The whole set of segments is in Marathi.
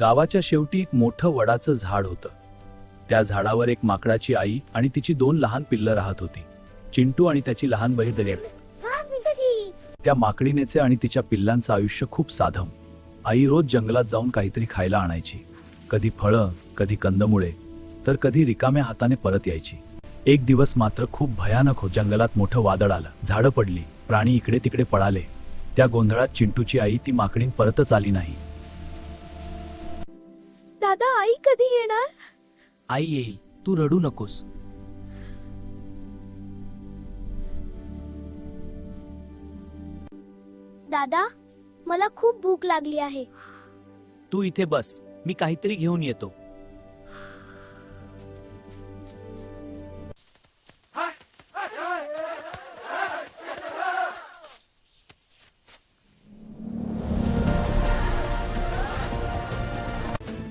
गावाच्या शेवटी एक मोठं वडाचं झाड होतं. त्या झाडावर एक माकडाची आई आणि तिची 2 लहान पिल्लं राहत होती, चिंटू आणि त्याची लहान बहीण दरिया. त्या माकडीनेचे आणि तिच्या पिल्लांचं आयुष्य खूप साधं. आई रोज जंगलात जाऊन काहीतरी खायला आणायची, कधी फळं, कधी कंदमुळे, तर कधी रिकाम्या हाताने परत यायची. एक दिवस मात्र खूप भयानक हो. जंगलात मोठं वादळ आलं, झाडं पडली, प्राणी इकडे तिकडे पळाले. त्या गोंधळात चिंटूची आई ती माकडीन परतच आली नाही. दादा, आई कधी येणार? आई येईल, तू रडू नकोस. दादा, मला खूप भूक लागली आहे. तू इथे बस, मी काहीतरी घेऊन येतो.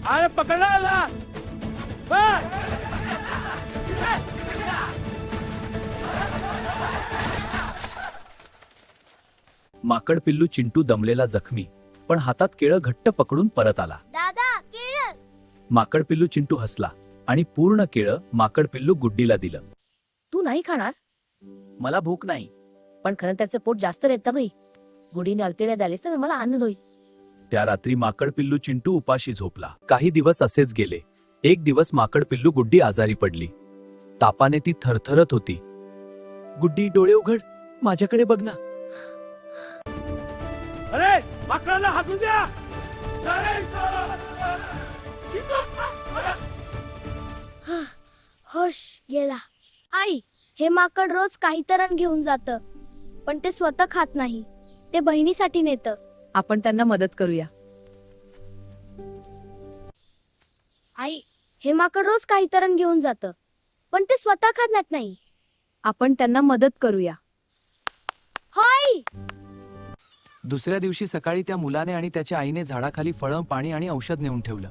अरे पकडला. माकड पिल्लू चिंटू दमलेला जखमी, पण हातात केळं घट्ट पकडून परत आला. दादा, केळं. माकड पिल्लू चिंटू हसला आणि पूर्ण केळं माकड पिल्लू गुड्डीला दिलं. तू नाही खाणार? मला भूक नाही. पण खरं त्याचं पोट जास्त रेतं बाई. गुढीने अळतीला द्यालीस तर मला आनंद होईल. त्या रात्री माकड पिल्लू चिंटू उपाशी झोपला. काही दिवस असेच गेले. एक दिवस माकड पिल्लू गुड्डी आजारी पडली. तापाने ती थरथरत होती. गुड्डी, डोळे उघड, माझ्याकडे बघ ना. अरे माकडाला हाकून द्या. होश गेला. आई, हे माकड रोज काही तरण घेऊन जातं, पण ते स्वतः खात नाही. ते बहिणीसाठी नेतं. आपण त्यांना मदत करूया. आई, हे माकड रोज काही तरण घेऊन जातं, पण ते स्वतः खात नाही. आपण त्यांना मदत करूया. होय. दुसऱ्या दिवशी सकाळी त्या मुलाने आणि त्याच्या आईने झाडाखाली फळं, पाणी आणि औषध नेऊन ठेवलं.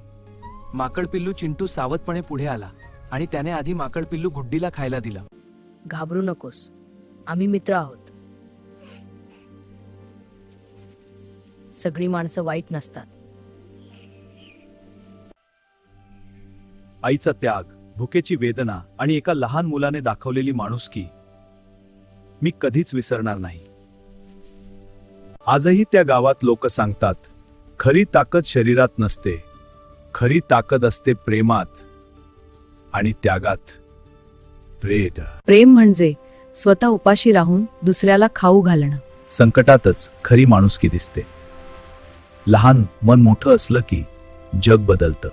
माकड पिल्लू चिंटू सावधपणे पुढे आला आणि त्याने आधी माकड पिल्लू गुड्डीला खायला दिलं. घाबरू नकोस, आम्ही मित्र आहोत. सगळी माणसं वाईट नसतात. आईचा त्याग, भुकेची वेदना आणि एका लहान मुलाने दाखवलेली माणुसकी मी कधीच विसरणार नाही. आजही त्या गावात लोक सांगतात, खरी ताकद शरीरात नसते, खरी ताकद असते प्रेमात आणि त्यागात. प्रेम म्हणजे स्वतः उपाशी राहून दुसऱ्याला खाऊ घालणं. संकटातच खरी माणुसकी दिसते. लहान मन मोठं असलं की जग बदलतं.